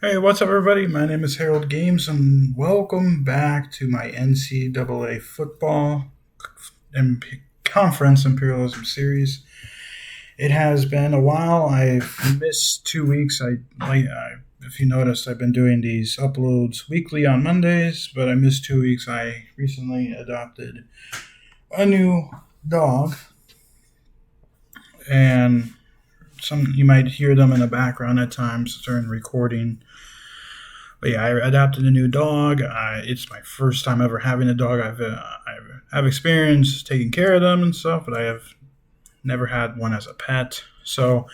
Hey, what's up, everybody? My name is Harold Games, and welcome back to my NCAA Football Conference Imperialism series. It has been a while. I've missed 2 weeks. If you noticed, I've been doing these uploads weekly on Mondays, but I missed 2 weeks. I recently adopted a new dog, and you might hear them in the background at times during recording. But yeah, I adopted a new dog. It's my first time ever having a dog. I've experienced taking care of them and stuff, but I have never had one as a pet. So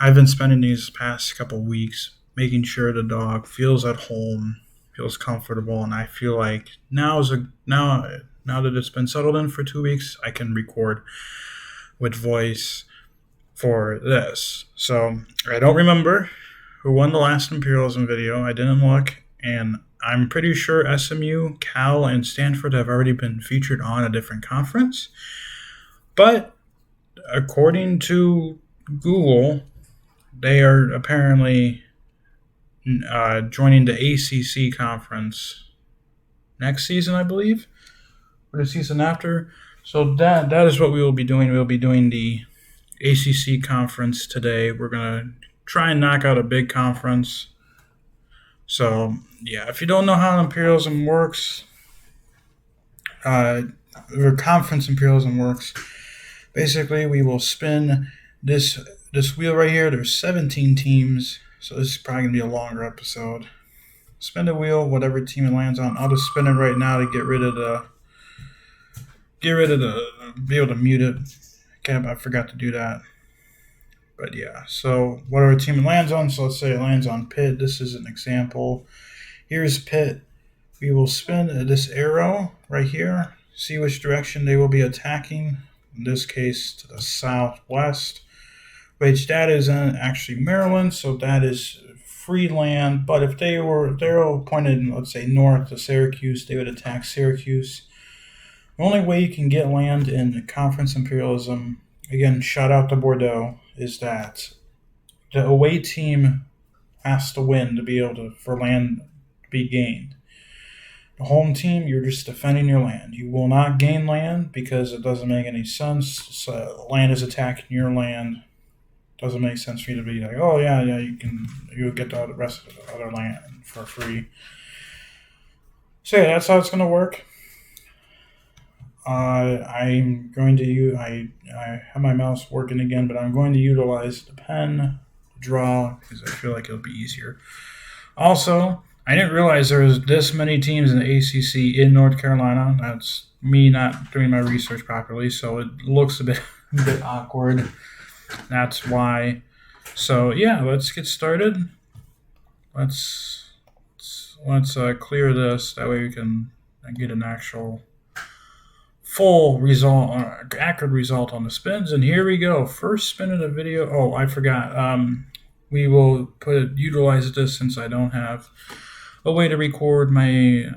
I've been spending these past couple weeks making sure the dog feels at home, feels comfortable, and I feel like now that it's been settled in for 2 weeks, I can record with voice for this. So I don't remember who won the last Imperialism video. I didn't look, and I'm pretty sure SMU, Cal, and Stanford have already been featured on a different conference. But according to Google, they are apparently joining the ACC conference next season, I believe, or the season after. So that is what we will be doing. We'll be doing the ACC conference today. We're going to try and knock out a big conference. So, yeah, if you don't know how imperialism works, or conference imperialism works, basically we will spin this wheel right here. There's 17 teams, so this is probably going to be a longer episode. Spin the wheel, whatever team it lands on. I'll just spin it right now to be able to mute it. Okay, I forgot to do that. But yeah, so whatever team it lands on, so let's say it lands on Pitt. This is an example. Here's Pitt. We will spin this arrow right here, see which direction they will be attacking. In this case, to the southwest, which that is actually Maryland, so that is free land. But if they were pointed, let's say, north to Syracuse, they would attack Syracuse. The only way you can get land in conference imperialism, again, shout out to Bordeaux, is that the away team has to win to be able for land to be gained. The home team, you're just defending your land. You will not gain land because it doesn't make any sense. So land is attacking your land. Doesn't make sense for you to be like, oh yeah, you'll get the rest of the other land for free. So yeah, that's how it's gonna work. I'm going to I have my mouse working again, but I'm going to utilize the pen to draw because I feel like it'll be easier. Also, I didn't realize there was this many teams in the ACC in North Carolina. That's me not doing my research properly, so it looks a bit awkward. That's why. So yeah, let's get started. Let's clear this. That way we can get an actual full result, accurate result on the spins. And here we go. First spin of the video. Oh, I forgot. We will utilize this since I don't have a way to record my.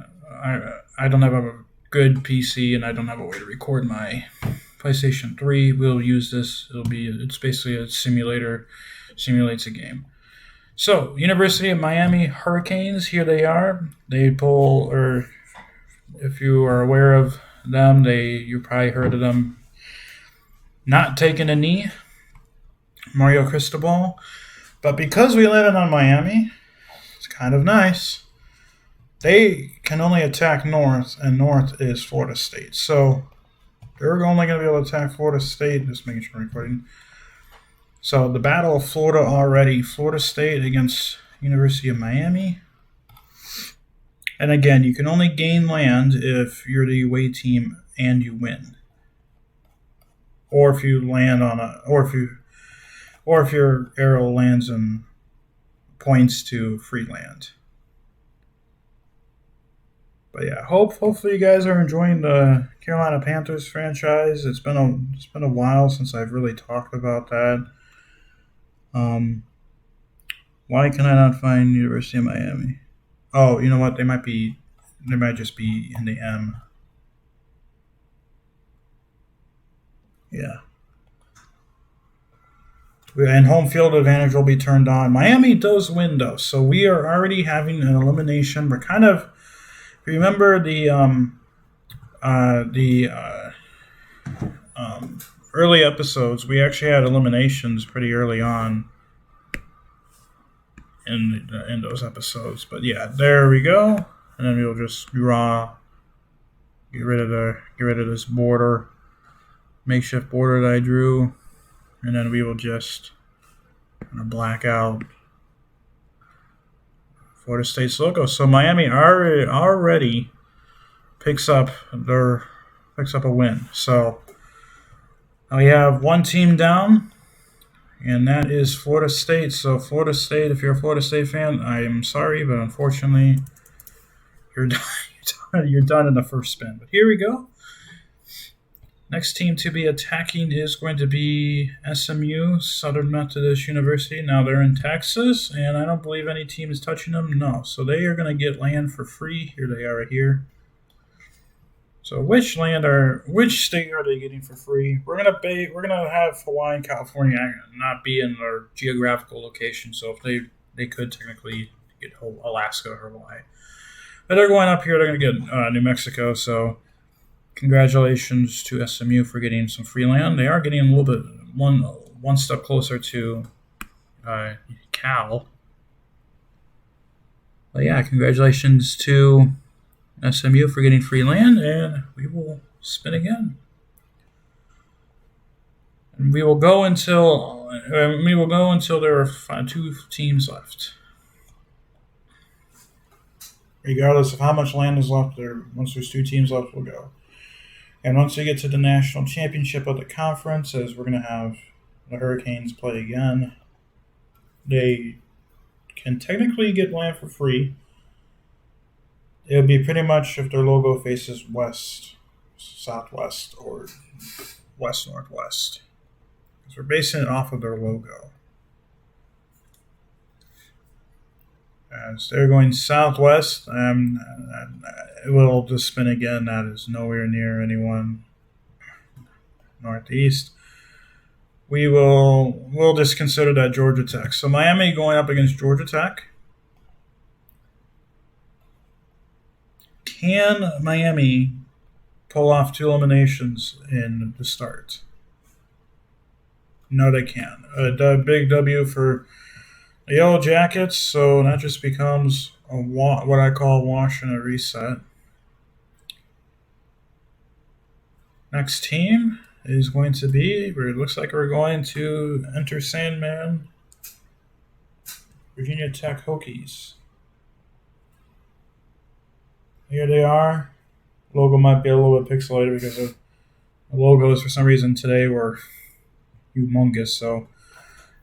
I don't have a good PC and I don't have a way to record my PlayStation 3. We'll use this. It's basically a simulator. Simulates a game. So, University of Miami Hurricanes. Here they are. They pull, or if you are aware of them, you probably heard of them not taking a knee, Mario Cristobal. But because we landed on Miami, it's kind of nice. They can only attack north, and north is Florida State. So they're only going to be able to attack Florida State. Just making sure I'm recording. So the Battle of Florida already. Florida State against University of Miami. And again, you can only gain land if you're the away team and you win, or if you land on or if your arrow lands and points to free land. But yeah, hopefully you guys are enjoying the Carolina Panthers franchise. It's been a while since I've really talked about that. Why can I not find University of Miami? Oh, you know what? They might just be in the M. Yeah. And home field advantage will be turned on. Miami does win, though, so we are already having an elimination. We're kind of remember the early episodes. We actually had eliminations pretty early on in those episodes. But yeah, there we go. And then we'll just draw. Get rid of this border, makeshift border that I drew, and then we will just kind of black out Florida State's logo. So Miami already picks up a win. So we have one team down, and that is Florida State. So Florida State, if you're a Florida State fan, I am sorry, but unfortunately, you're done. You're done in the first spin. But here we go. Next team to be attacking is going to be SMU, Southern Methodist University. Now they're in Texas, and I don't believe any team is touching them. No, so they are going to get land for free. Here they are right here. So which state are they getting for free? We're gonna have Hawaii and California not be in their geographical location. So if they could technically get Alaska or Hawaii. But they're going up here. They're going to get New Mexico. So congratulations to SMU for getting some free land. They are getting a little bit one step closer to Cal. But yeah, congratulations to SMU for getting free land, and we will spin again. And we will go until there are 2 teams left. Regardless of how much land is left there, once there's 2 teams left, we'll go. And once we get to the national championship of the conference, as we're going to have the Hurricanes play again, they can technically get land for free. It'll be pretty much if their logo faces west, southwest, or west-northwest. Because we're basing it off of their logo. As they're going southwest, it will just spin again. That is nowhere near anyone northeast. We'll just consider that Georgia Tech. So Miami going up against Georgia Tech. Can Miami pull off 2 eliminations in the start? No, they can. A big W for the Yellow Jackets, so that just becomes what I call a wash and a reset. Next team is going to be, it looks like we're going to enter Sandman, Virginia Tech Hokies. Here they are. Logo might be a little bit pixelated because of the logos for some reason today were humongous. So,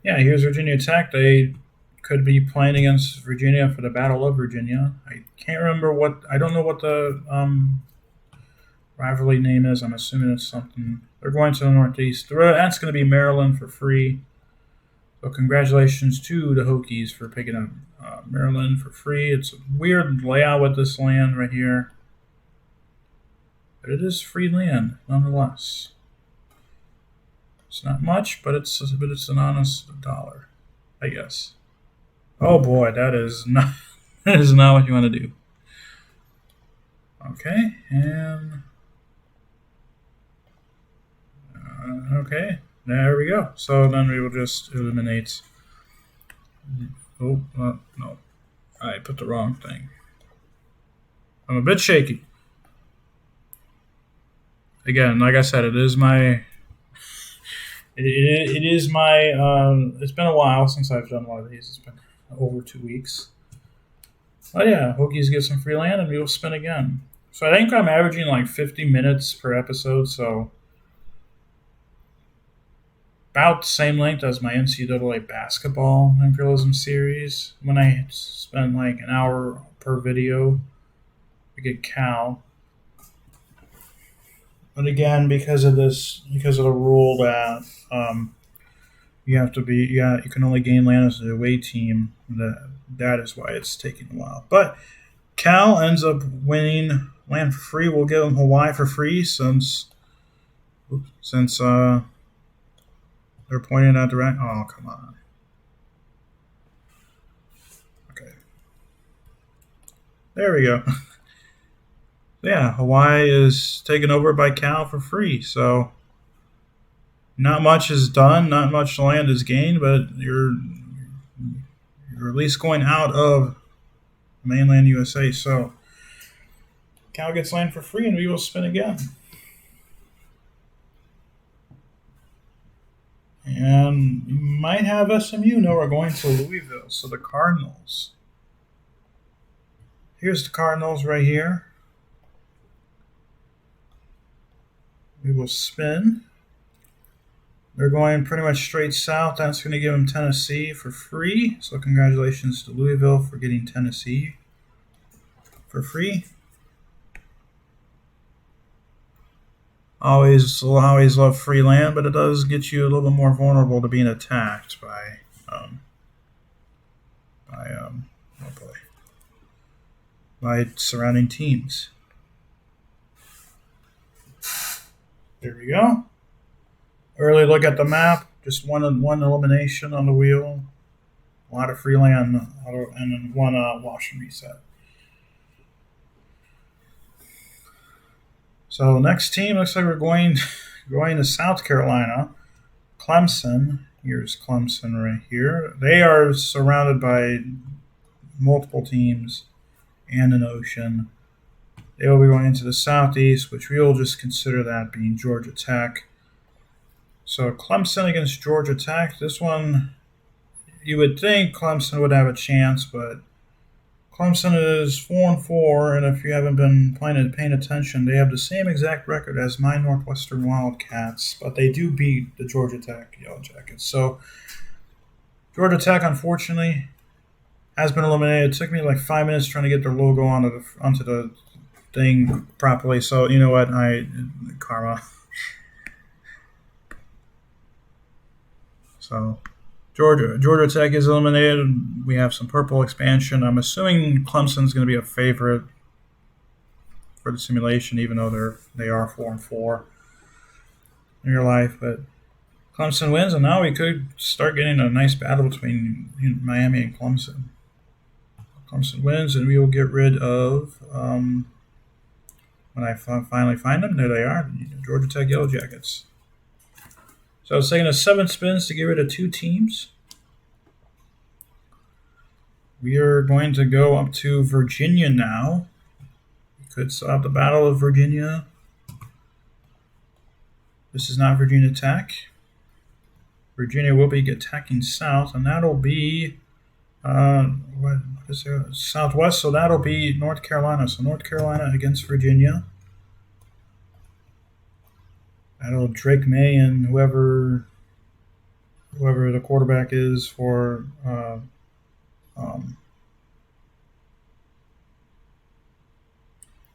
yeah, here's Virginia Tech. They could be playing against Virginia for the Battle of Virginia. I can't remember I don't know what the rivalry name is. I'm assuming it's something. They're going to the Northeast. That's going to be Maryland for free. So congratulations to the Hokies for picking up Maryland for free. It's a weird layout with this land right here. But it is free land, nonetheless. It's not much, but it's an honest dollar, I guess. Oh boy, that is not what you want to do. Okay, and okay, there we go. So then we will just eliminate. Oh no, I put the wrong thing. I'm a bit shaky. Again, like I said, it is my. It's been a while since I've done one of these. It's been over 2 weeks. But yeah, Hokies get some free land and we will spin again. So I think I'm averaging like 50 minutes per episode, so about the same length as my NCAA basketball Imperialism series. When I spend like an hour per video, we get Cal. But again, because of the rule that you can only gain land as a away team, that is why it's taking a while. But Cal ends up winning land for free. We'll give them Hawaii for free since They're pointing in that direction. Oh, come on. Okay. There we go. Yeah, Hawaii is taken over by Cal for free. So not much is done, not much land is gained, but you're at least going out of mainland USA. So Cal gets land for free, and we will spin again. And you might have SMU. No, we're going to Louisville. So the Cardinals. Here's the Cardinals right here. We will spin. They're going pretty much straight south. That's going to give them Tennessee for free. So congratulations to Louisville for getting Tennessee for free. Always love free land, but it does get you a little bit more vulnerable to being attacked by surrounding teams. There we go. Early look at the map. Just one elimination on the wheel. A lot of free land, and then one wash and reset. So next team looks like we're going to South Carolina. Clemson. Here's Clemson right here. They are surrounded by multiple teams and an ocean. They will be going into the southeast, which we will just consider that being Georgia Tech. So Clemson against Georgia Tech. This one, you would think Clemson would have a chance, but Clemson is 4-4, and if you haven't been paying attention, they have the same exact record as my Northwestern Wildcats, but they do beat the Georgia Tech Yellow Jackets. So Georgia Tech, unfortunately, has been eliminated. It took me like 5 minutes trying to get their logo onto the thing properly. So you know what? Karma. So Georgia Tech is eliminated. We have some purple expansion. I'm assuming Clemson's going to be a favorite for the simulation, even though they are 4-4 in real life. But Clemson wins, and now we could start getting a nice battle between Miami and Clemson. Clemson wins, and we will get rid of, when I finally find them, there they are, Georgia Tech Yellow Jackets. So it's taking us 7 spins to get rid of 2 teams. We are going to go up to Virginia now. We could stop the Battle of Virginia. This is not Virginia Tech. Virginia will be attacking south, and that'll be what is there? Southwest, so that'll be North Carolina. So North Carolina against Virginia. That'll Drake May and whoever the quarterback is for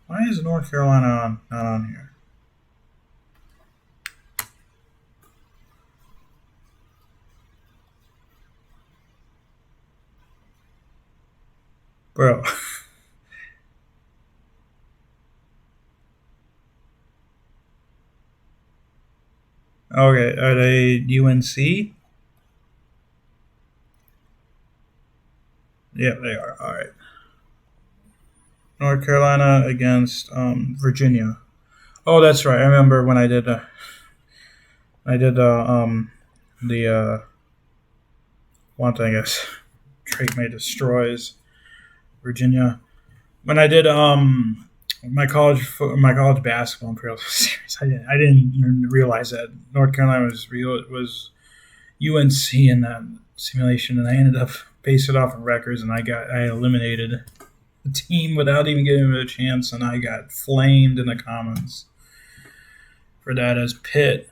why is North Carolina not on here? Bro. Okay, are they UNC? Yeah, they are. All right. North Carolina against Virginia. Oh, that's right. I remember when I did the one thing is Drake May destroys Virginia. When I did my college basketball Imperialism series, I didn't realize that North Carolina was real. It was UNC in that simulation, and I ended up basing it off of records, and I eliminated the team without even giving it a chance, and I got flamed in the comments for that as Pitt.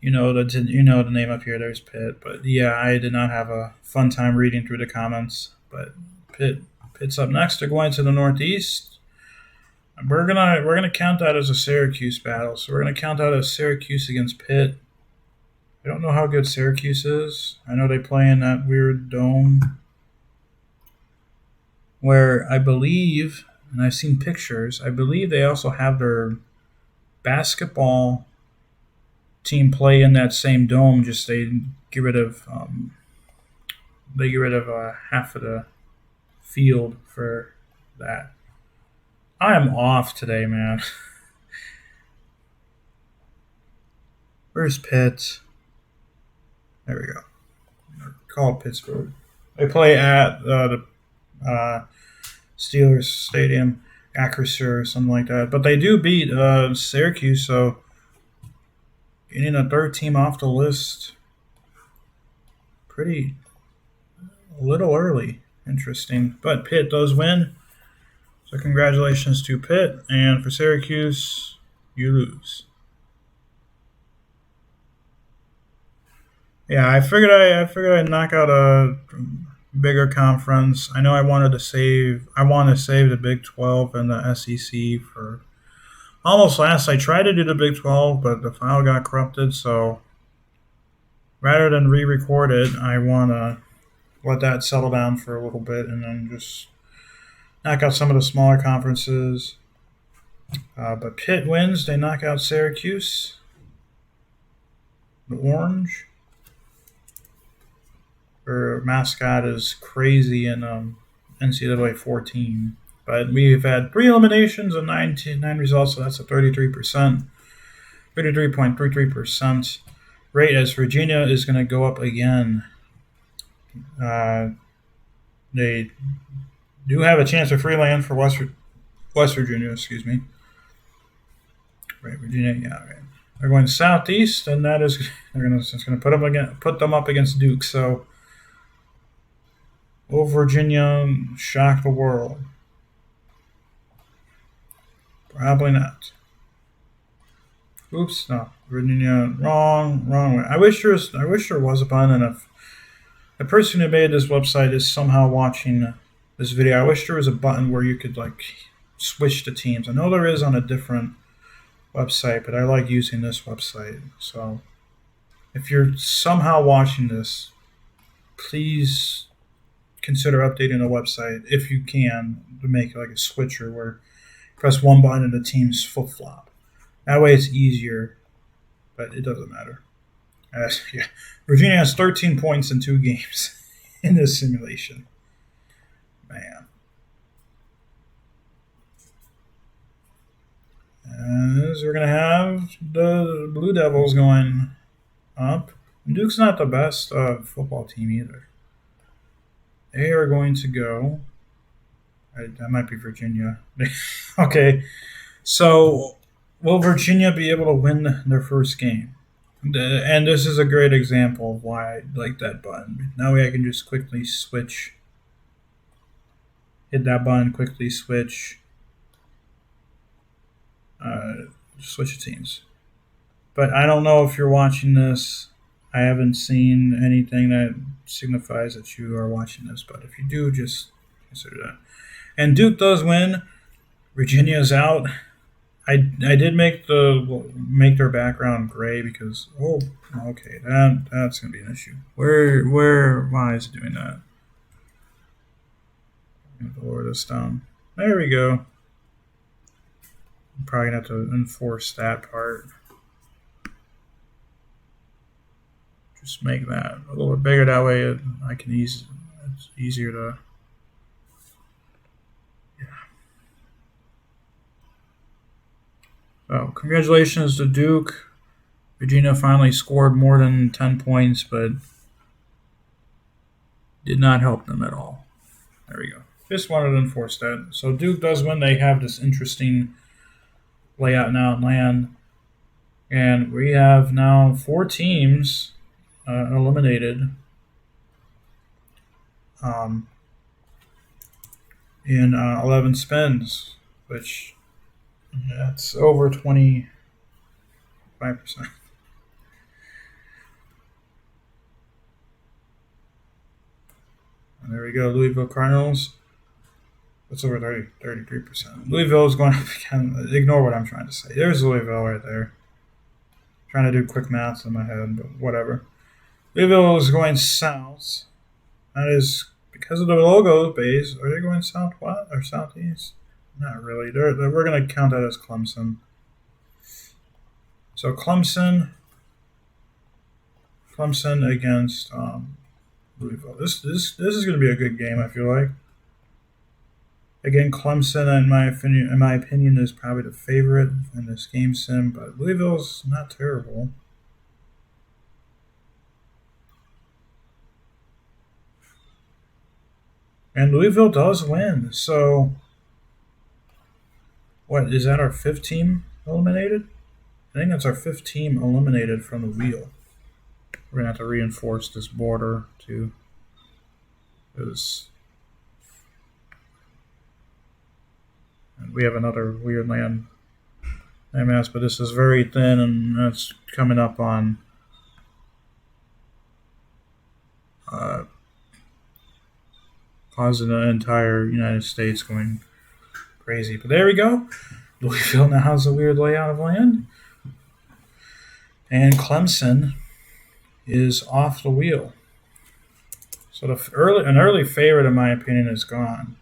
You know the name up here. There's Pitt, but yeah, I did not have a fun time reading through the comments. But Pitt's up next. They're going to the Northeast. We're gonna count that as a Syracuse battle. So we're gonna count that as Syracuse against Pitt. I don't know how good Syracuse is. I know they play in that weird dome where I believe, and I've seen pictures, I believe they also have their basketball team play in that same dome. Just they get rid of half of the field for that. I am off today, man. Where's Pitt? There we go. Call it Pittsburgh. They play at the Steelers Stadium, Acrisure or something like that. But they do beat Syracuse, so getting a third team off the list pretty a little early. Interesting. But Pitt does win. So congratulations to Pitt. And for Syracuse, you lose. Yeah, I figured I'd knock out a bigger conference. I know I want to save the Big 12 and the SEC for almost last. I tried to do the Big 12, but the file got corrupted, so rather than re-record it, I want to let that settle down for a little bit and then just knock out some of the smaller conferences. But Pitt wins. They knock out Syracuse. The Orange. Their mascot is crazy in NCAA 14. But we've had 3 eliminations and 9 results, so that's a 33.33% rate as Virginia is going to go up again. They do have a chance of free land for West Virginia, excuse me. Right, Virginia, yeah, right. They're going southeast, and that is it's going to put them up against Duke. So, will Virginia shock the world? Probably not. Oops, no, Virginia, wrong way. I wish there was a button, and if the person who made this website is somehow watching this video, I wish there was a button where you could switch the teams. I know there is on a different website, but I like using this website. So if you're somehow watching this, please consider updating the website if you can to make a switcher where you press one button and the teams flip-flop. That way it's easier, but it doesn't matter. Yeah. Virginia has 13 points in 2 games in this simulation. Man. As we're going to have the Blue Devils going up. Duke's not the best football team either. They are going to go. That might be Virginia. Okay. So, will Virginia be able to win their first game? And this is a great example of why I like that button. That way I can just quickly switch. Hit that button, quickly switch. Switch the teams. But I don't know if you're watching this. I haven't seen anything that signifies that you are watching this. But if you do, just consider that. And Duke does win. Virginia's out. I did make their background gray because okay, that's gonna be an issue. Why is it doing that? I'm gonna lower this down. There we go. I'm probably gonna have to enforce that part. Just make that a little bit bigger. That way, I can it's easier to. So, congratulations to Duke. Virginia finally scored more than 10 points, but did not help them at all. There we go. Just wanted to enforce that. So, Duke does win. They have this interesting layout now in land. And we have now 4 teams eliminated in 11 spins, which... that's over 25%. And there we go, Louisville Cardinals. That's over 33%. Louisville is going up again. Ignore what I'm trying to say. There's Louisville right there. Trying to do quick maths in my head, but whatever. Louisville is going south. That is because of the logo base. Are they going southwest or southeast? Not really. We're going to count that as Clemson. So Clemson Clemson against Louisville. This is going to be a good game, I feel like. Again, Clemson, in my opinion, is probably the favorite in this game sim, but Louisville's not terrible. And Louisville does win. So, what is that? Our fifth team eliminated? I think that's our fifth team eliminated from the wheel. We're gonna have to reinforce this border too. And we have another weird land mass, but this is very thin, and it's coming up on causing the entire United States going crazy. But there we go. Louisville now has a weird layout of land, and Clemson is off the wheel. So an early favorite, in my opinion, is gone.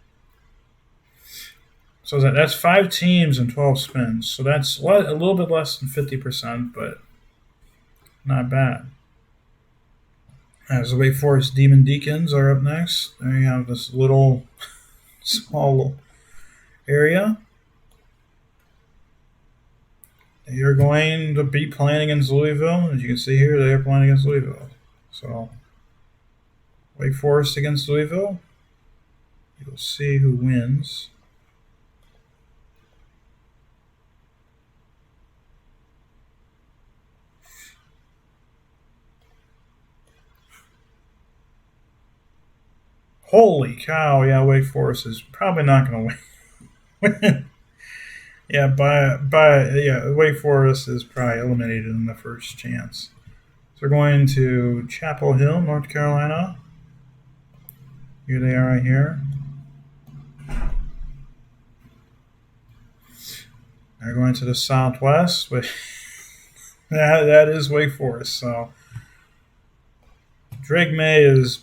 So that's 5 teams and 12 spins. So that's a little bit less than 50%, but not bad. As the Wake Forest Demon Deacons are up next. There you have this little small area. You're going to be playing against Louisville. As you can see here, they are playing against Louisville. So Wake Forest against Louisville. You'll see who wins. Holy cow, yeah, Wake Forest is probably not going to win. Yeah, Wake Forest is probably eliminated in the first chance. So we're going to Chapel Hill, North Carolina. Here they are right here. They're going to the Southwest, but that is Wake Forest. So Drake May is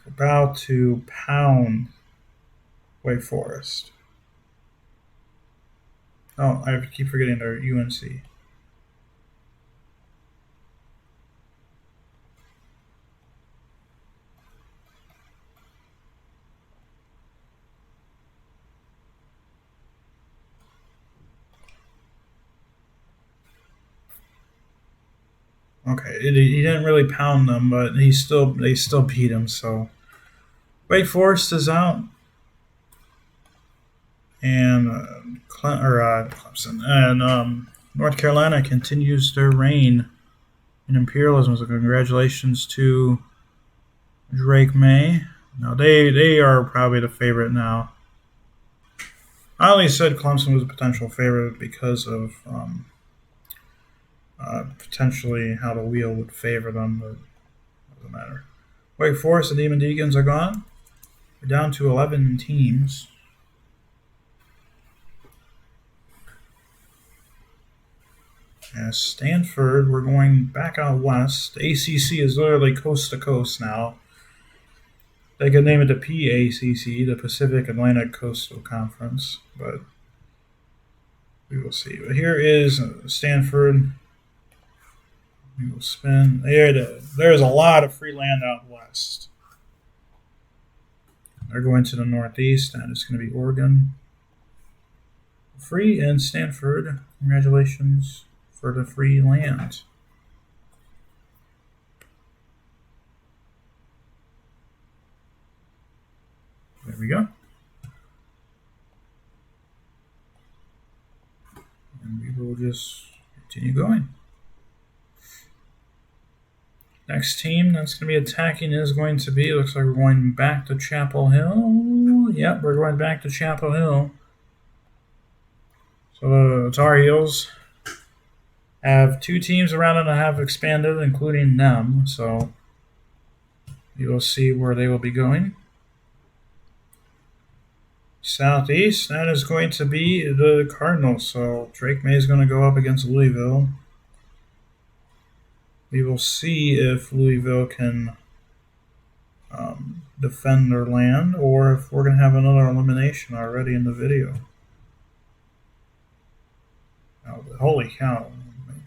about to pound Wake Forest. Oh, I keep forgetting they're UNC. Okay, he didn't really pound them, but they still beat him. So Wake Forest is out, and Clemson and North Carolina continues their reign in imperialism. So congratulations to Drake May. Now they are probably the favorite now. I only said Clemson was a potential favorite because of potentially how the wheel would favor them, but it doesn't matter. Wake Forest and Demon Deacons are gone. We're down to 11 teams. As Stanford, we're going back out west. ACC is literally coast to coast now. They could name it the PACC, the Pacific Atlantic Coastal Conference, but we will see. But here is Stanford. We will spin. There's a lot of free land out west. They're going to the northeast, and it's going to be Oregon. Free and Stanford. Congratulations for the free land. There we go. And we will just continue going. Next team that's going to be attacking is going to be, looks like we're going back to Chapel Hill. Yep, we're going back to Chapel Hill. So the Tar Heels have 2 teams around it that have expanded, including them. So you will see where they will be going. Southeast, that is going to be the Cardinals. So Drake May is going to go up against Louisville. We will see if Louisville can defend their land, or if we're going to have another elimination already in the video. Oh, holy cow.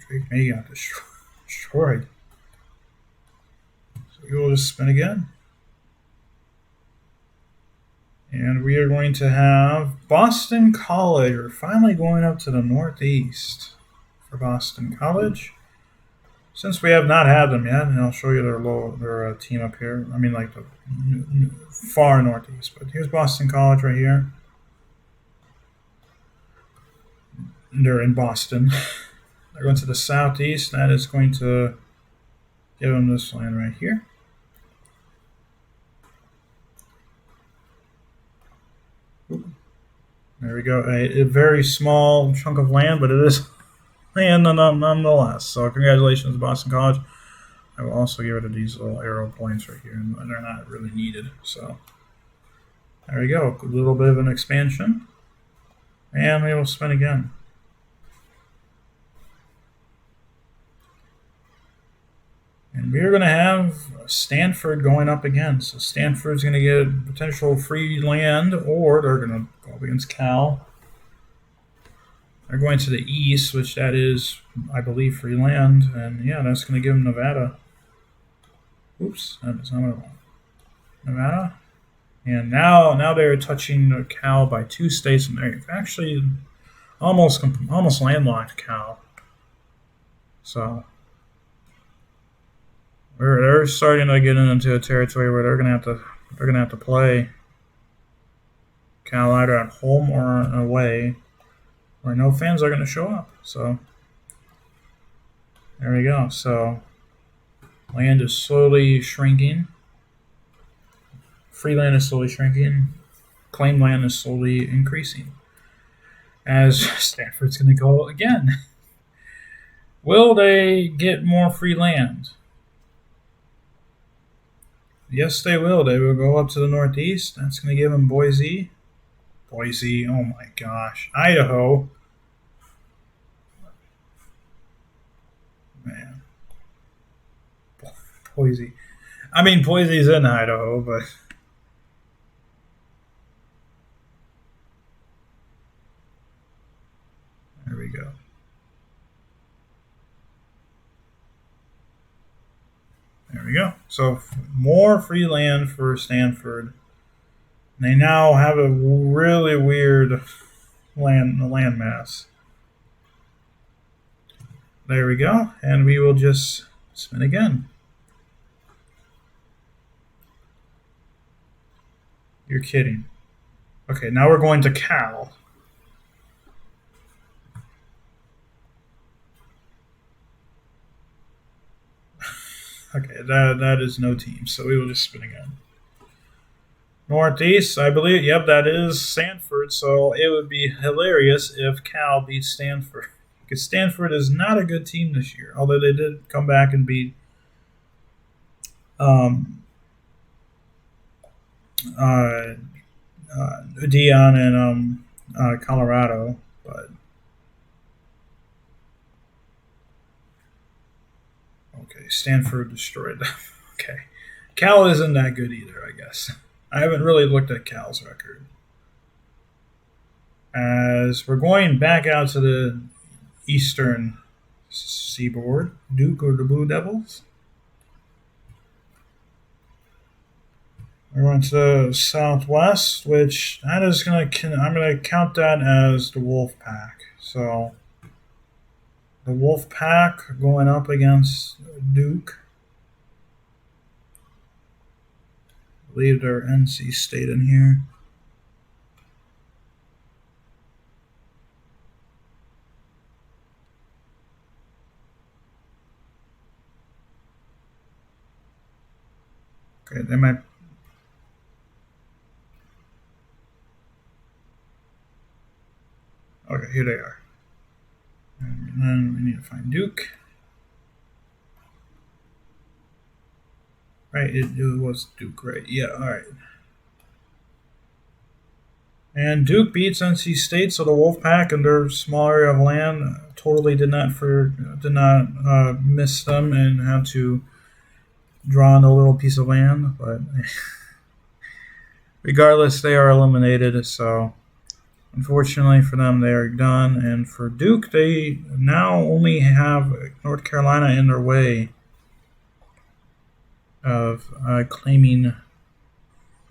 Drake May got destroyed. We will just spin again. And we are going to have Boston College. We're finally going up to the Northeast for Boston College. Since we have not had them yet, and I'll show you their team up here. I mean, like the far Northeast. But here's Boston College right here. They're in Boston. They're going to the Southeast. That is going to give them this land right here. There we go. A very small chunk of land, but it is land nonetheless. So congratulations, Boston College. I will also get rid of these little arrow points right here, and they're not really needed. So there we go. A little bit of an expansion. And we will spin again. And we're going to have Stanford going up again. So Stanford's going to get potential free land, or they're going to go up against Cal. They're going to the east, which that is, I believe, free land. And yeah, that's going to give them Nevada. Oops, that's not what I want. Nevada. And now they're touching Cal by 2 states, and they're actually almost landlocked Cal. So they're starting to get into a territory where they're gonna have to play Cal either at home or away, where no fans are gonna show up. So there we go. So land is slowly shrinking. Free land is slowly shrinking. Claimed land is slowly increasing. As Stanford's gonna go again. Will they get more free land? Yes, they will. They will go up to the Northeast. That's going to give them Boise. Boise, oh my gosh. Idaho. Man. Boise. I mean, Boise's in Idaho, but... There we go. There we go. So more free land for Stanford. They now have a really weird land mass. There we go. And we will just spin again. You're kidding. Okay, now we're going to Cal. Okay, that is no team, so we will just spin again. Northeast, I believe, yep, that is Stanford, so it would be hilarious if Cal beats Stanford. Because Stanford is not a good team this year, although they did come back and beat Dion and Colorado, but... Okay, Stanford destroyed them. Okay. Cal isn't that good either, I guess. I haven't really looked at Cal's record. As we're going back out to the eastern seaboard, Duke or the Blue Devils. We're going to the southwest, which that is I'm going to count that as the Wolf Pack. So the Wolf Pack going up against Duke. I believe they're NC State in here. Okay, they might. Okay, here they are. And then we need to find Duke. Right, it was Duke, right? Yeah, all right. And Duke beats NC State, so the Wolfpack and their small area of land totally did not miss them and had to draw on a little piece of land. But regardless, they are eliminated. So unfortunately for them, they are done. And for Duke, they now only have North Carolina in their way. of claiming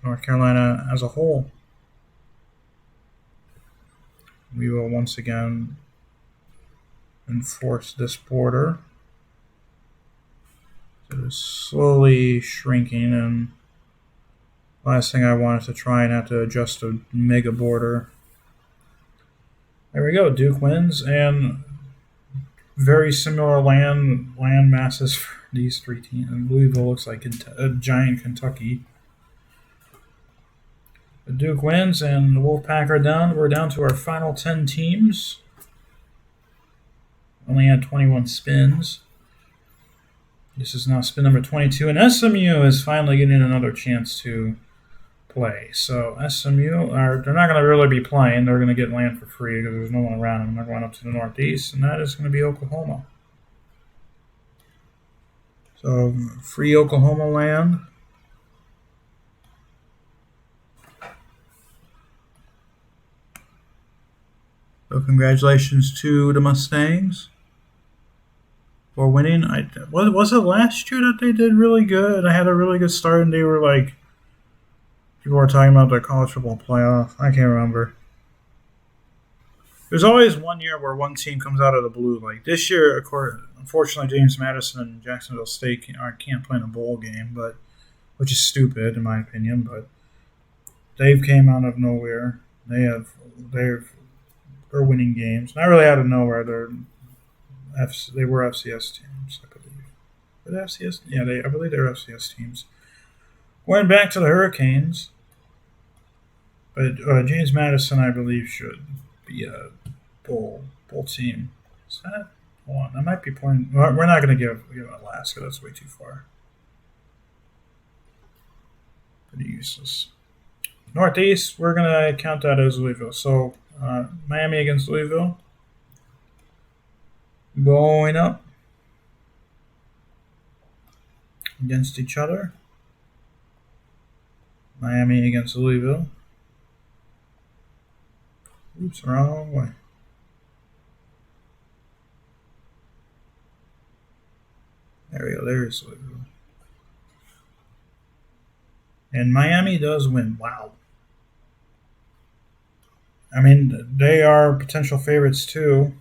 North Carolina as a whole. We will once again enforce this border. It is slowly shrinking, and last thing I want is to try and have to adjust a mega border. There we go. Duke wins, and very similar land masses for these three teams. And Louisville looks like a giant Kentucky. But Duke wins, and the Wolfpack are down. We're down to our final 10 teams. Only had 21 spins. This is now spin number 22, and SMU is finally getting another chance to play. So SMU they're not going to really be playing. They're going to get land for free because there's no one around them. They're going up to the northeast, and that is going to be Oklahoma. So free Oklahoma land. So congratulations to the Mustangs for winning. Was it last year that they did really good? I had a really good start, and they were like, people were talking about the college football playoff. I can't remember. There's always one year where one team comes out of the blue. Like this year, of course, unfortunately, James Madison and Jacksonville State can't play in a bowl game, which is stupid in my opinion. But they've came out of nowhere. They're winning games. Not really out of nowhere. They were FCS teams, I believe. Were they FCS? Yeah, I believe they were FCS teams. Going back to the Hurricanes, but James Madison, I believe, should be a bowl team. Is that? Hold on, I might be pointing. We're not going to give Alaska. That's way too far. Pretty useless. Northeast, we're going to count that as Louisville. So Miami against Louisville. Going up against each other. Miami against Louisville. Oops, wrong way. There we go. There's Louisville. And Miami does win. Wow. I mean, they are potential favorites too.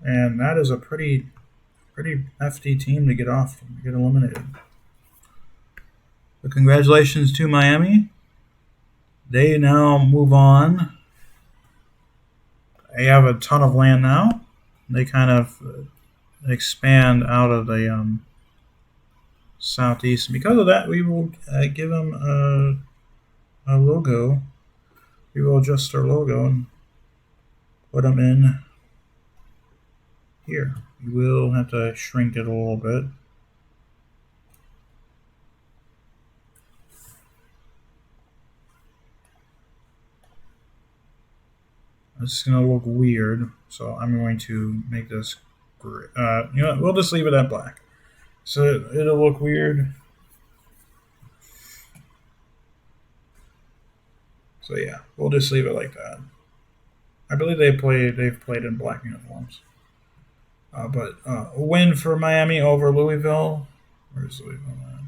And that is a pretty hefty team to get eliminated. But congratulations to Miami. They now move on. They have a ton of land now. They kind of expand out of the southeast. And because of that, we will give them a logo. We will adjust their logo and put them in here. We will have to shrink it a little bit. This is going to look weird, so I'm going to make this gray. You know what? We'll just leave it at black. So it'll look weird. So yeah, we'll just leave it like that. I believe they've played in black uniforms. But a win for Miami over Louisville. Where's Louisville at?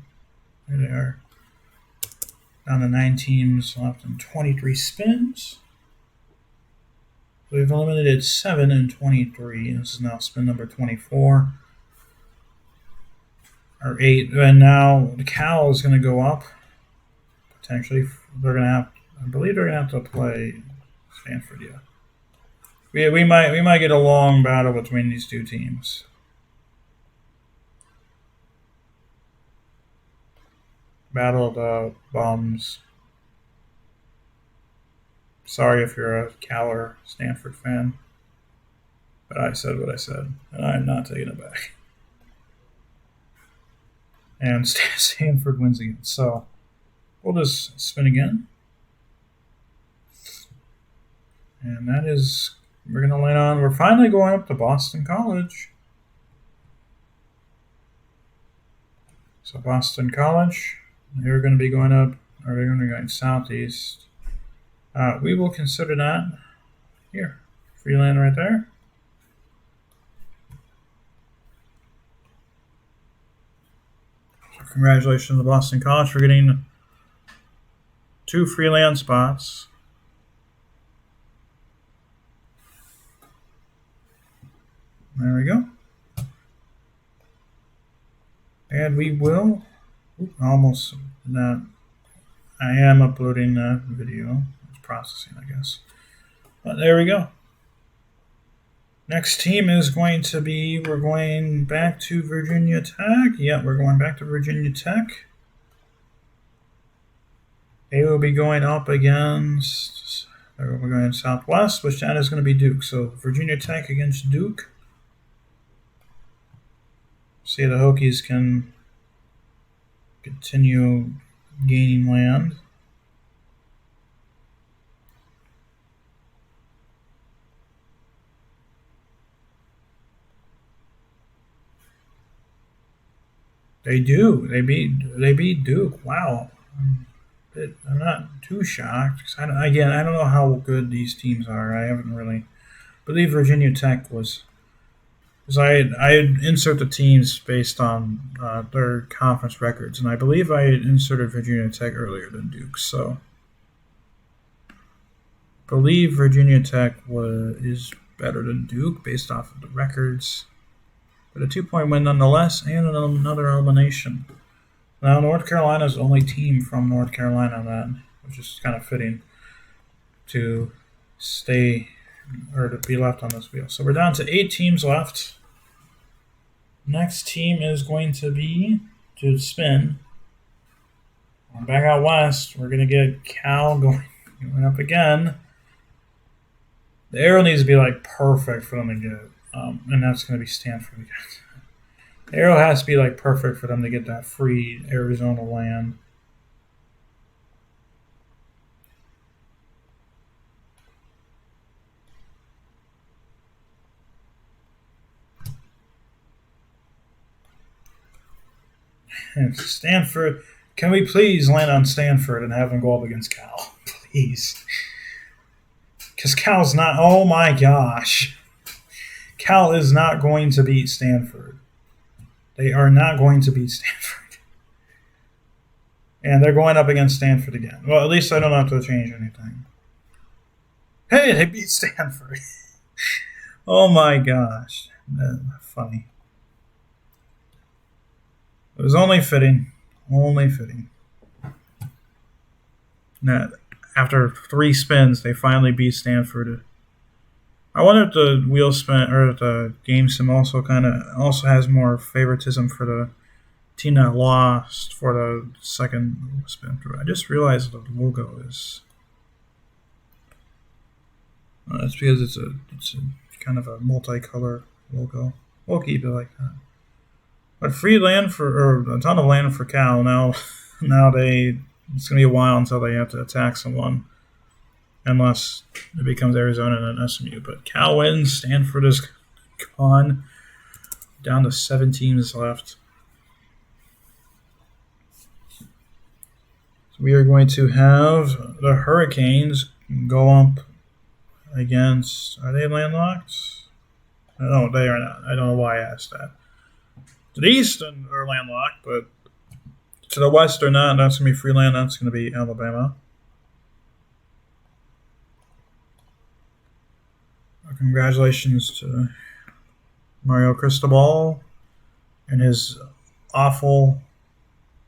There they are. Down to 9 teams left and 23 spins. We've eliminated 7 and 23. This is now spin number 24. Or 8. And now the Cal is going to go up. Potentially. I believe they're going to have to play Stanford, yeah. We might get a long battle between these two teams. Battle of the Bums. Sorry if you're a Cal or Stanford fan, but I said what I said, and I'm not taking it back. And Stanford wins again, so we'll just spin again. And that is, we're going to land on, we're finally going up to Boston College. So Boston College, they're going to be going up, or they're going to be going southeast. We will consider that here. Free land right there. Congratulations to Boston College for getting 2 free land spots. There we go. And we will almost not. I am uploading that video. It's processing, I guess. But there we go. Next team is going to be, we're going back to Virginia Tech. Yeah, we're going back to Virginia Tech. They will be going up against, we're going to Southwest, which that is going to be Duke. So Virginia Tech against Duke. See if the Hokies can continue gaining land. They do. They beat Duke. Wow. I'm not too shocked. I don't know how good these teams are. I haven't really. I believe Virginia Tech was. Because I insert the teams based on their conference records, and I believe I inserted Virginia Tech earlier than Duke. So, I believe Virginia Tech is better than Duke based off of the records. But a 2-point win nonetheless, and another elimination. Now, North Carolina is the only team from North Carolina then, which is kind of fitting to stay or to be left on this wheel. So we're down to 8 teams left. Next team is going to be to spin. Back out west, we're going to get Cal going up again. The arrow needs to be like perfect for them to get. And that's going to be Stanford again. The arrow has to be like perfect for them to get that free Arizona land. And Stanford, can we please land on Stanford and have them go up against Cal? Please. Because Cal's not, oh my gosh. Cal is not going to beat Stanford. They are not going to beat Stanford. And they're going up against Stanford again. Well, at least I don't have to change anything. Hey, they beat Stanford. Oh my gosh. Funny. It was only fitting. Only fitting. That after 3 spins, they finally beat Stanford. I wonder if the wheel spin or the game sim also has more favoritism for the team that lost for the second spin through. I just realized the logo is. That's because it's a kind of a multicolor logo. We'll keep it like that. But free land or a ton of land for Cal now. It's gonna be a while until they have to attack someone. Unless it becomes Arizona and then SMU. But Cal wins. Stanford is gone. Down to 7 teams left. So we are going to have the Hurricanes go up against. Are they landlocked? No, they are not. I don't know why I asked that. To the east are landlocked, but to the west they're not. That's going to be free land. That's going to be Alabama. Congratulations to Mario Cristobal and his awful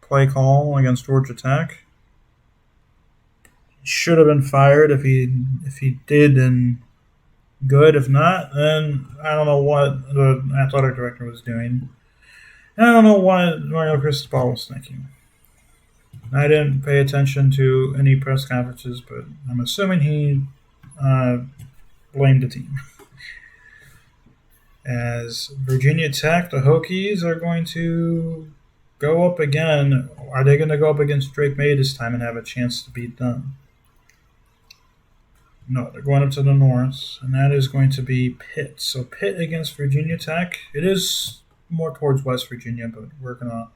play call against Georgia Tech. He should have been fired if he did, and good. If not, then I don't know what the athletic director was doing. And I don't know what Mario Cristobal was thinking. I didn't pay attention to any press conferences, but I'm assuming he blamed the team. As Virginia Tech, the Hokies are going to go up again. Are they going to go up against Drake May this time and have a chance to beat them? No, they're going up to the north, and that is going to be Pitt. So Pitt against Virginia Tech. It is more towards West Virginia, but we're gonna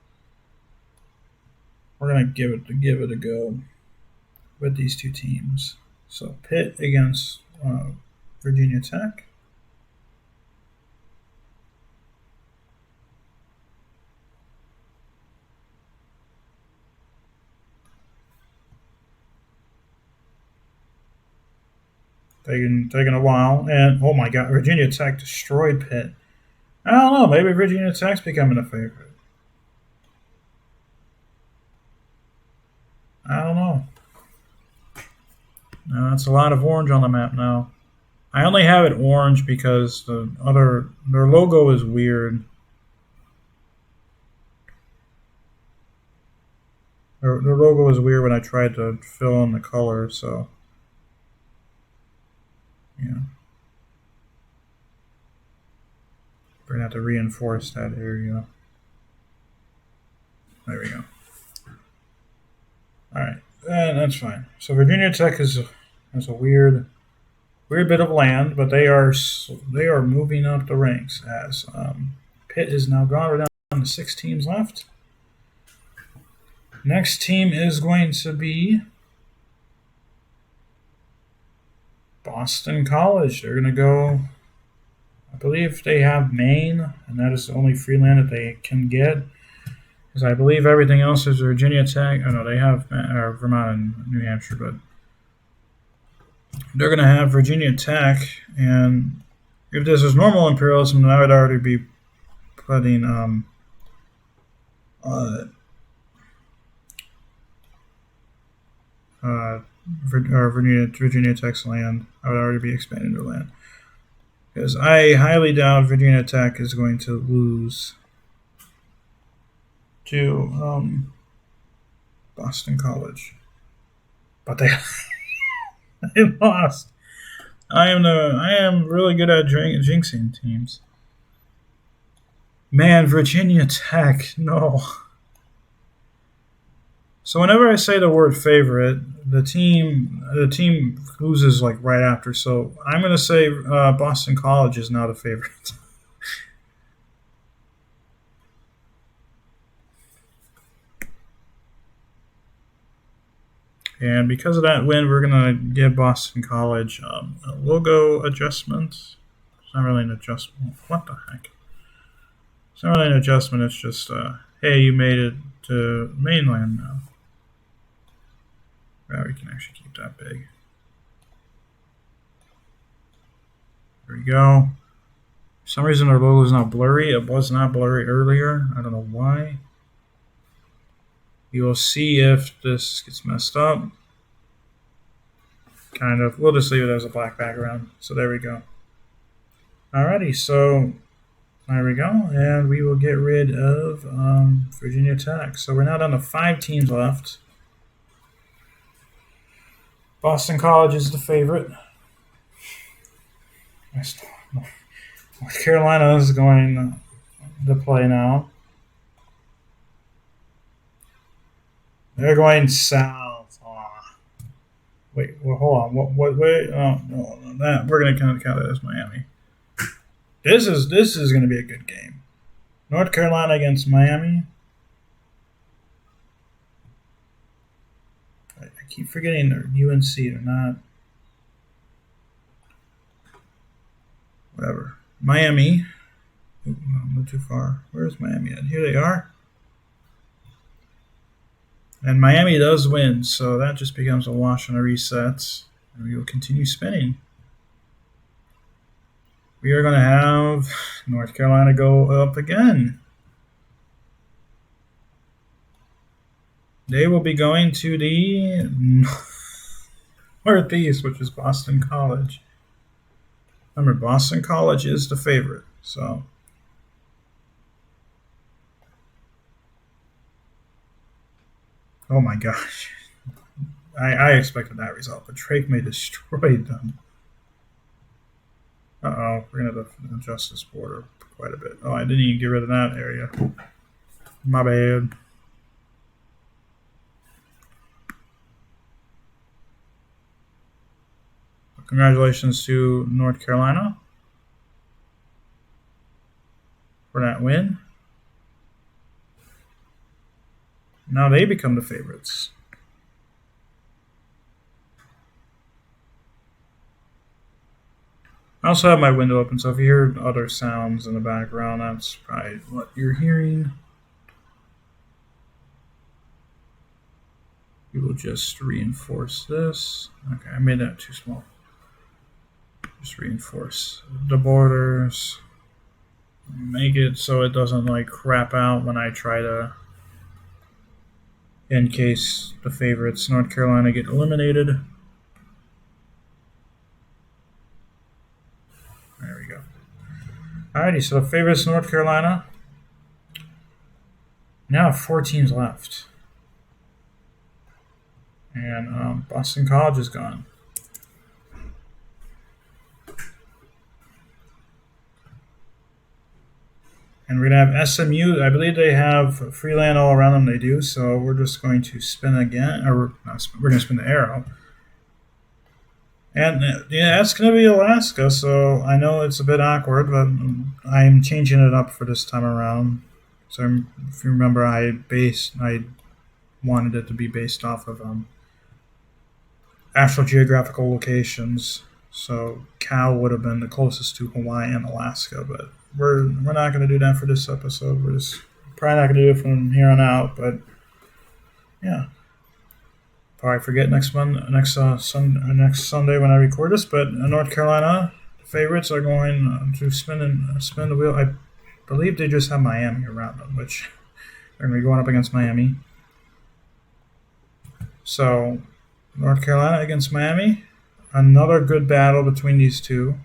give it a go with these 2 teams. So Pitt against Virginia Tech. Taking a while. And oh my God, Virginia Tech destroyed Pitt. I don't know. Maybe Virginia Tech's becoming a favorite. I don't know. That's a lot of orange on the map now. I only have it orange because their logo is weird. Their logo was weird when I tried to fill in the color, so yeah. We're gonna have to reinforce that area. There we go. Alright, that's fine. So Virginia Tech is a weird bit of land, but they are moving up the ranks as Pitt is now gone. We're down to 6 teams left. Next team is going to be Boston College. They're going to go, I believe they have Maine, and that is the only free land that they can get. Because I believe everything else is Virginia Tech. Oh, no, they have Vermont and New Hampshire, but they're going to have Virginia Tech. And if this is normal imperialism, then I would already be putting Virginia Tech's land. I would already be expanding their land. Because I highly doubt Virginia Tech is going to lose to Boston College. But they lost. I am really good at jinxing teams. Man, Virginia Tech, no. So whenever I say the word favorite, the team loses like right after. So I'm going to say Boston College is not a favorite. And because of that win, we're going to give Boston College a logo adjustment. It's not really an adjustment. What the heck? It's not really an adjustment. It's just, hey, you made it to mainland now. Well, we can actually keep that big. There we go. For some reason, our logo is now blurry. It was not blurry earlier. I don't know why. You will see if this gets messed up. Kind of. We'll just leave it as a black background. So there we go. Alrighty, so there we go. And we will get rid of Virginia Tech. So we're now down to 5 teams left. Boston College is the favorite. North Carolina is going to play now. They're going south. Wait, well, hold on. Wait. Oh, no. That we're going to count it as Miami. This is going to be a good game. North Carolina against Miami. I keep forgetting they're UNC. They're not. Whatever. Miami. Ooh, no, not too far. Where's Miami at? Here they are. And Miami does win, so that just becomes a wash and a reset. And we will continue spinning. We are going to have North Carolina go up again. They will be going to the Northeast, which is Boston College. Remember, Boston College is the favorite, so. Oh my gosh. I expected that result, but Drake may destroy them. Uh-oh, we're going to have to adjust this border quite a bit. Oh, I didn't even get rid of that area. My bad. Congratulations to North Carolina for that win. Now they become the favorites. I also have my window open, so if you hear other sounds in the background, that's probably what you're hearing. We will just reinforce this. Okay, I made that too small. Just reinforce the borders. Make it so it doesn't like crap out when I try to, in case the favorites North Carolina get eliminated. There we go. Alrighty, so the favorites North Carolina. Now 4 teams left. And Boston College is gone. And we're going to have SMU. I believe they have free land all around them. They do. So we're just going to spin again. Or we're going to spin the arrow. And yeah, that's going to be Alaska. So I know it's a bit awkward, but I'm changing it up for this time around. So if you remember, I wanted it to be based off of actual geographical locations. So Cal would have been the closest to Hawaii and Alaska, but we're not going to do that for this episode. We're just probably not going to do it from here on out. But yeah, probably forget next Sunday when I record this. But North Carolina favorites are going to spin the wheel. I believe they just have Miami around them, which they're going to be going up against Miami. So North Carolina against Miami. Another good battle between these two.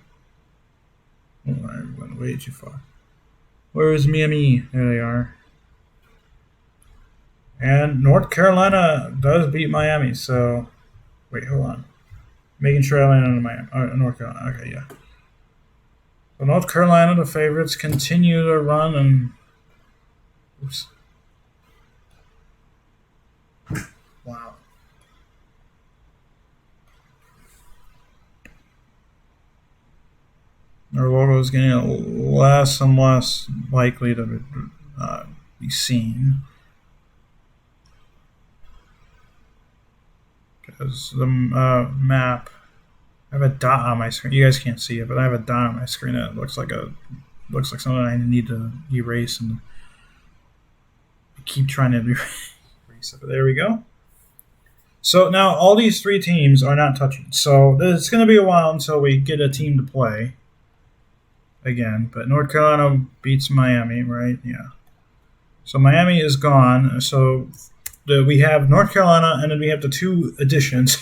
Oh, I went way too far. Where is Miami? There they are. And North Carolina does beat Miami. So, wait, hold on. Making sure I land on Miami. North Carolina. Okay, yeah. So North Carolina, the favorites, continue to run and. Oops. Wow. Their logo is getting less and less likely to be seen. Because the map, I have a dot on my screen. You guys can't see it, but I have a dot on my screen that looks like something I need to erase, and I keep trying to erase it. But there we go. So now all these 3 teams are not touching. So it's going to be a while until we get a team to play again. But North Carolina beats Miami, right? Yeah. So Miami is gone. So we have North Carolina, and then we have the 2 additions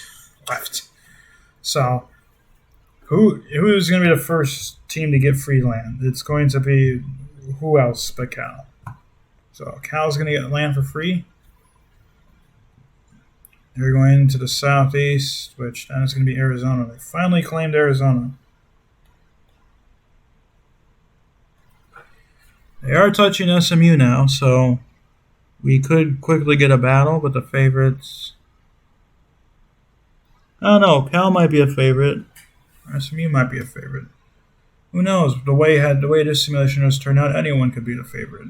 left. So who's going to be the first team to get free land? It's going to be who else but Cal. So Cal's going to get land for free. They're going to the southeast, which then is going to be Arizona. They finally claimed Arizona. They are touching SMU now, so we could quickly get a battle, but the favorites. I don't know. Cal might be a favorite. SMU might be a favorite. Who knows? The way this simulation has turned out, anyone could be the favorite.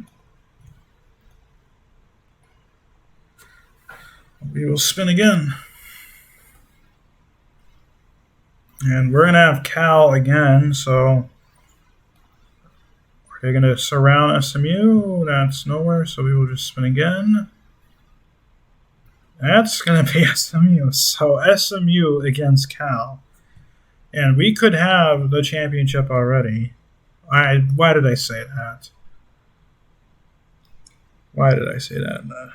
We will spin again. And we're going to have Cal again, so they're going to surround SMU. That's nowhere, so we will just spin again. That's going to be SMU. So SMU against Cal. And we could have the championship already. Why did I say that? Why did I say that?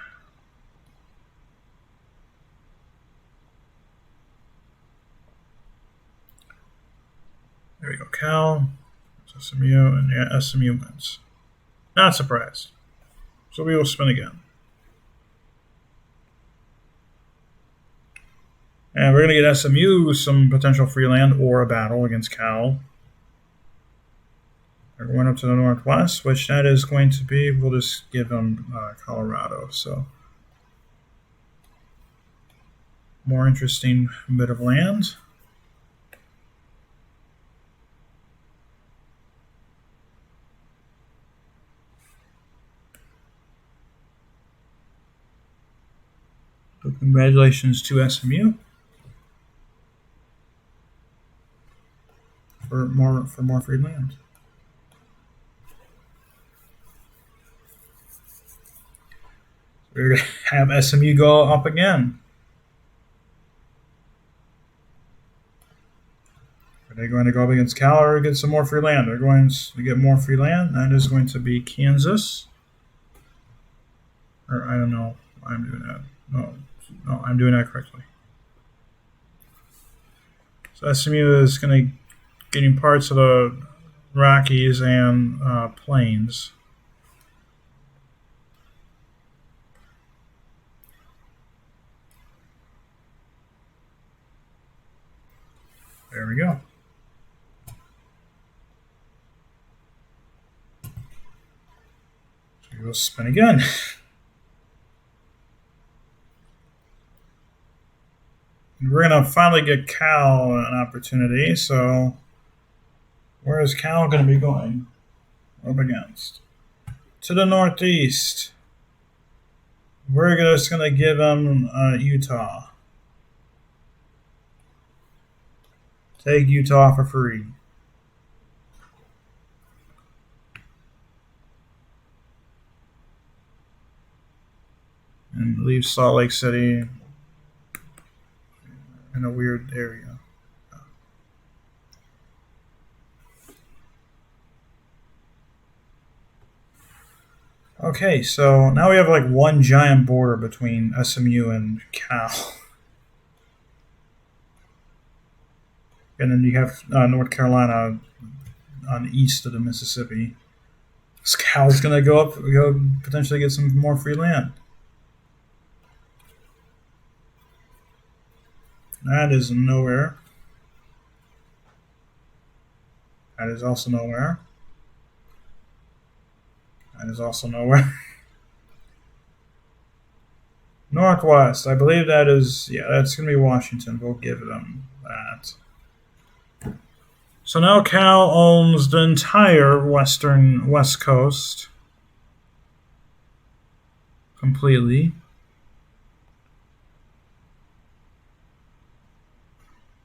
There we go, Cal, SMU, and yeah, SMU wins. Not surprised. So we will spin again. And we're going to get SMU some potential free land or a battle against Cal. They're going up to the northwest, which that is going to be, we'll just give them Colorado. So more interesting bit of land. So congratulations to SMU for more free land. We're going to have SMU go up again. they going to go up against Cal or get some more free land? They're going to get more free land. That is going to be Kansas. Or I don't know. I'm doing that. No, I'm doing that correctly. So SMU is going to getting parts of the Rockies and Plains. There we go. So we'll spin again. We're going to finally get Cal an opportunity. So where is Cal going to be going up against? To the northeast. We're just going to give them Utah. Take Utah for free. And leave Salt Lake City in a weird area. Okay, so now we have like one giant border between SMU and Cal. And then you have North Carolina on the east of the Mississippi. So Cal's going to go potentially get some more free land. That is nowhere. That is also nowhere. That is also nowhere. Northwest. I believe that is, that's going to be Washington. We'll give them that. So now Cal owns the entire West Coast. Completely.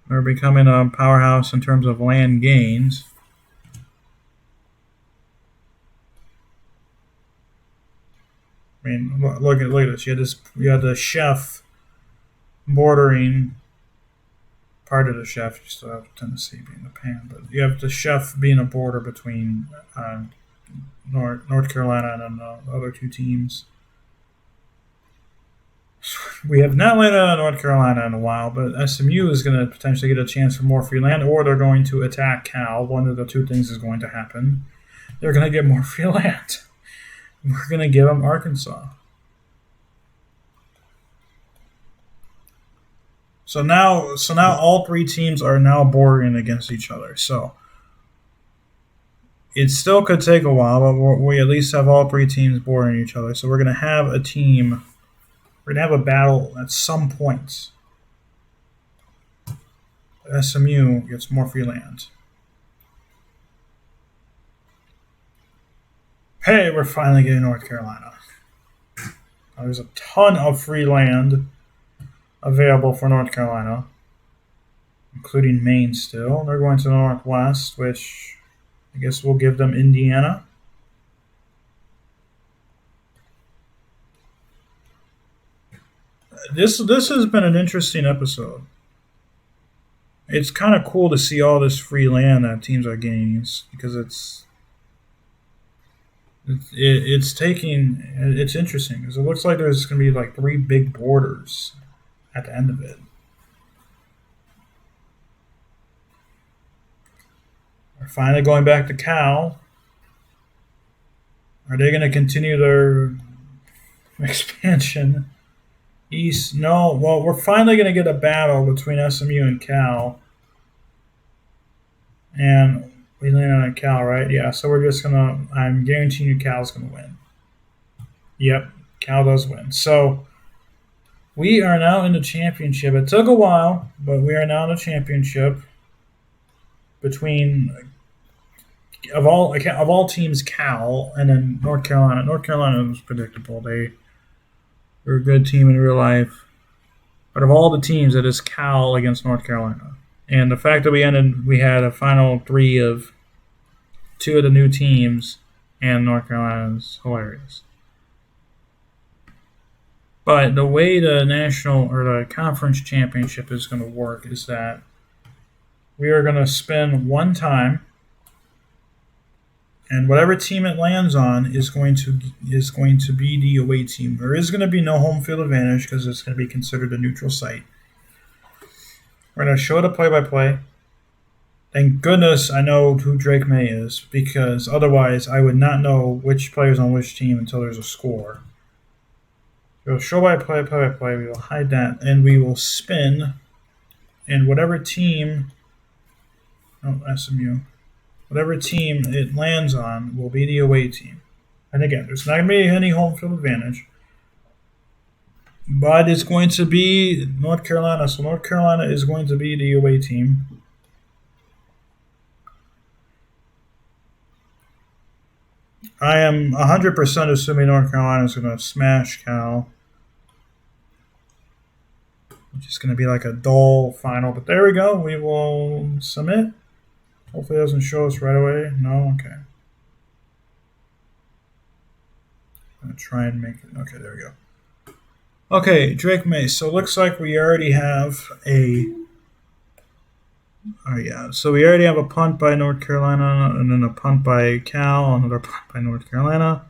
They're becoming a powerhouse in terms of land gains. I mean, look at this. You had the chef bordering part of the chef. You still have Tennessee being the pan, but you have the chef being a border between North Carolina and the other two teams. We have not let out North Carolina in a while, but SMU is going to potentially get a chance for more free land, or they're going to attack Cal. One of the two things is going to happen. They're going to get more free land. We're going to give them Arkansas. So now all three teams are now bordering against each other. So it still could take a while, but we at least have all three teams bordering each other. So we're going to have a team. We're going to have a battle at some point. SMU gets more free land. Hey, we're finally getting North Carolina. There's a ton of free land available for North Carolina, including Maine still. They're going to the Northwest, which I guess we'll give them Indiana. This has been an interesting episode. It's kind of cool to see all this free land that teams are gaining because it's interesting because it looks like there's going to be like 3 big borders at the end of it. We're finally going back to Cal. Are they going to continue their expansion east? No. Well, we're finally going to get a battle between SMU and Cal. And we landed on Cal, right? Yeah, so we're just going to... I'm guaranteeing you Cal's going to win. Yep, Cal does win. So we are now in the championship. It took a while, but we are now in the championship between... Of all teams, Cal, and then North Carolina. North Carolina was predictable. They were a good team in real life. But of all the teams, it is Cal against North Carolina. And the fact that we had a final 3 of 2 of the new teams and North Carolina is hilarious. But the way the national or the conference championship is going to work is that we are going to spin one time, and whatever team it lands on is going to be the away team. There is going to be no home field advantage because it's going to be considered a neutral site. We're going to show the play-by-play. Thank goodness I know who Drake May is, because otherwise I would not know which player's on which team until there's a score. We'll show by play-by-play. We will hide that, and we will spin, and whatever team, SMU, whatever team it lands on will be the away team. And again, there's not going to be any home field advantage, but it's going to be North Carolina. So North Carolina is going to be the away team. I am 100% assuming North Carolina is going to smash Cal, which is going to be like a dull final. But there we go. We will submit. Hopefully it doesn't show us right away. No? Okay. I'm going to try and make it. Okay, there we go. Okay, Drake May. So it looks like we already have a... Oh, yeah. So we already have a punt by North Carolina, and then a punt by Cal, another punt by North Carolina,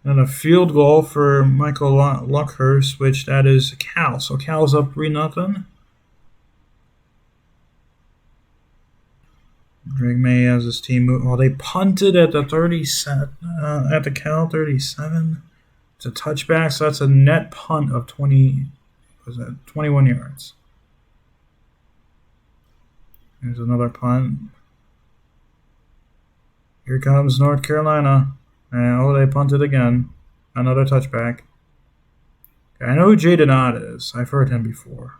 and a field goal for Michael Luckhurst, which that is Cal. So Cal's up 3-0. Drake May has his team move. Oh, they punted at the 37, at the Cal 37. It's a touchback, so that's a net punt of 21 yards. Here's another punt. Here comes North Carolina. And they punted again. Another touchback. I know who Jaden Ott is. I've heard him before.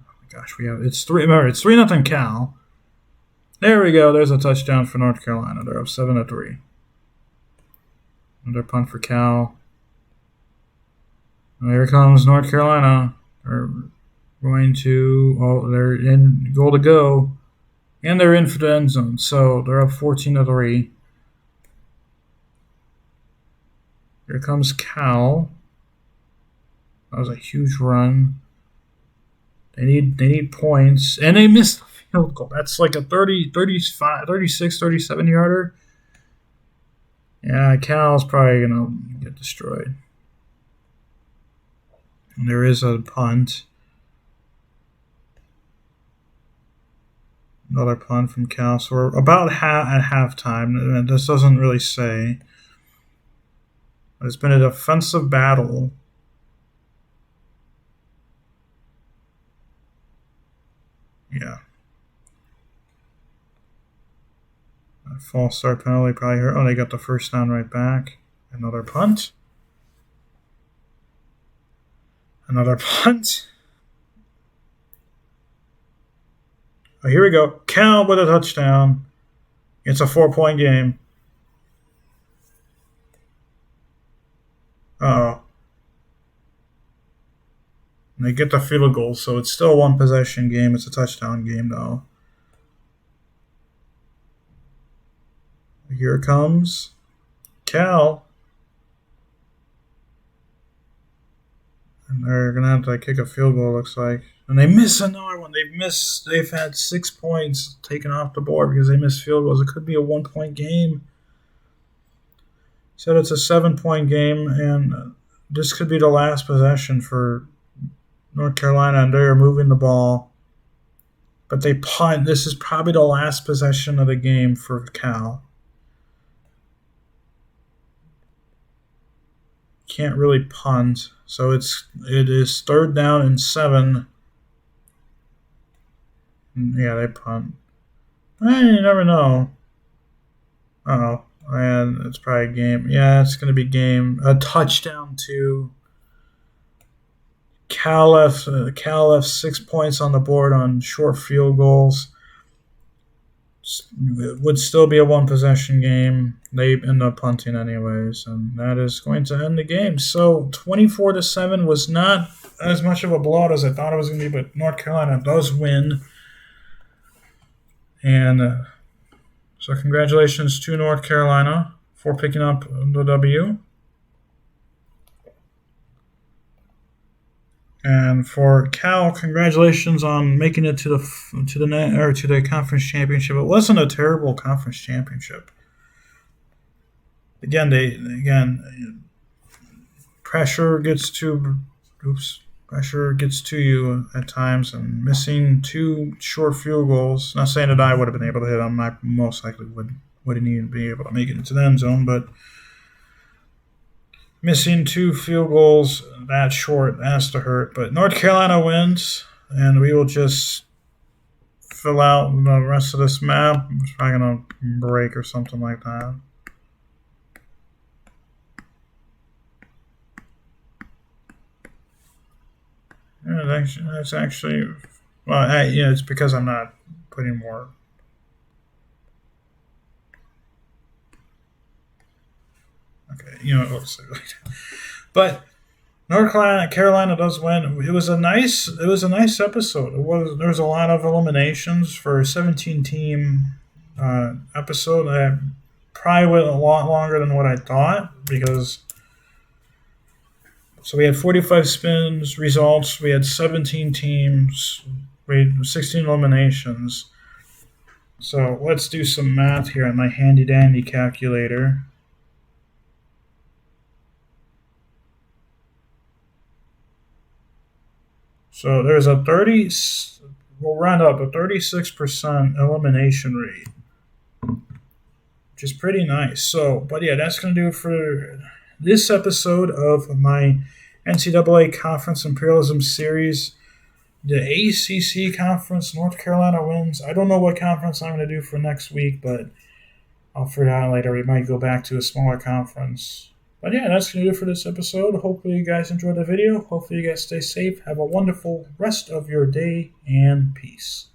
Oh my gosh, it's 3-0 Cal. There we go. There's a touchdown for North Carolina. They're up 7-3. Another punt for Cal. And here comes North Carolina. They're in goal to go. And they're in for the end zone, so they're up 14-3. Here comes Cal. That was a huge run. They need points, and they missed the field goal. That's like a 36, 37-yarder. Yeah, Cal's probably going to get destroyed. And there is a punt. Another punt from Cal. So we're about at halftime. This doesn't really say. But it's been a defensive battle. Yeah. A false start penalty probably hurt. Oh, they got the first down right back. Another punt. Another punt. Oh, here we go. Cal with a touchdown. It's a 4-point game. Uh-oh. And they get the field goal, so it's still a one-possession game. It's a touchdown game, though. Here it comes. Cal. And they're going to have to kick a field goal, looks like. And they miss another one. They've had 6 points taken off the board because they missed field goals. It could be a 1-point game. Said it's a 7-point game, and this could be the last possession for North Carolina, and they're moving the ball. But they punt. This is probably the last possession of the game for Cal. Can't really punt. So it is 3rd down and 7. Yeah, they punt. You never know. Uh-oh. And it's probably a game. Yeah, it's going to be game. A touchdown to Cal left 6 points on the board on short field goals. It would still be a one-possession game. They end up punting anyways, and that is going to end the game. So 24-7 was not as much of a blowout as I thought it was going to be, but North Carolina does win. And so congratulations to North Carolina for picking up the W. And for Cal, congratulations on making it to the conference championship. It wasn't a terrible conference championship. Again, pressure gets to you at times, and missing 2 short field goals. Not saying that I would have been able to hit them. I most likely wouldn't even be able to make it into the end zone, but missing 2 field goals that short has to hurt. But North Carolina wins, and we will just fill out the rest of this map. It's probably going to break or something like that. Yeah, that's actually well, it's because I'm not putting more. Okay, it looks like that. But North Carolina does win. It was a nice episode. There was a lot of eliminations for a 17-team episode. I probably went a lot longer than what I thought because. So we had 45 spins results. We had 17 teams. We had 16 eliminations. So let's do some math here on my handy dandy calculator. So there's a 36% elimination rate, which is pretty nice. So, but yeah, that's going to do it for this episode of my NCAA Conference Imperialism series. The ACC Conference, North Carolina wins. I don't know what conference I'm going to do for next week, but I'll figure it out later. We might go back to a smaller conference. But yeah, that's going to do it for this episode. Hopefully you guys enjoyed the video. Hopefully you guys stay safe. Have a wonderful rest of your day, and peace.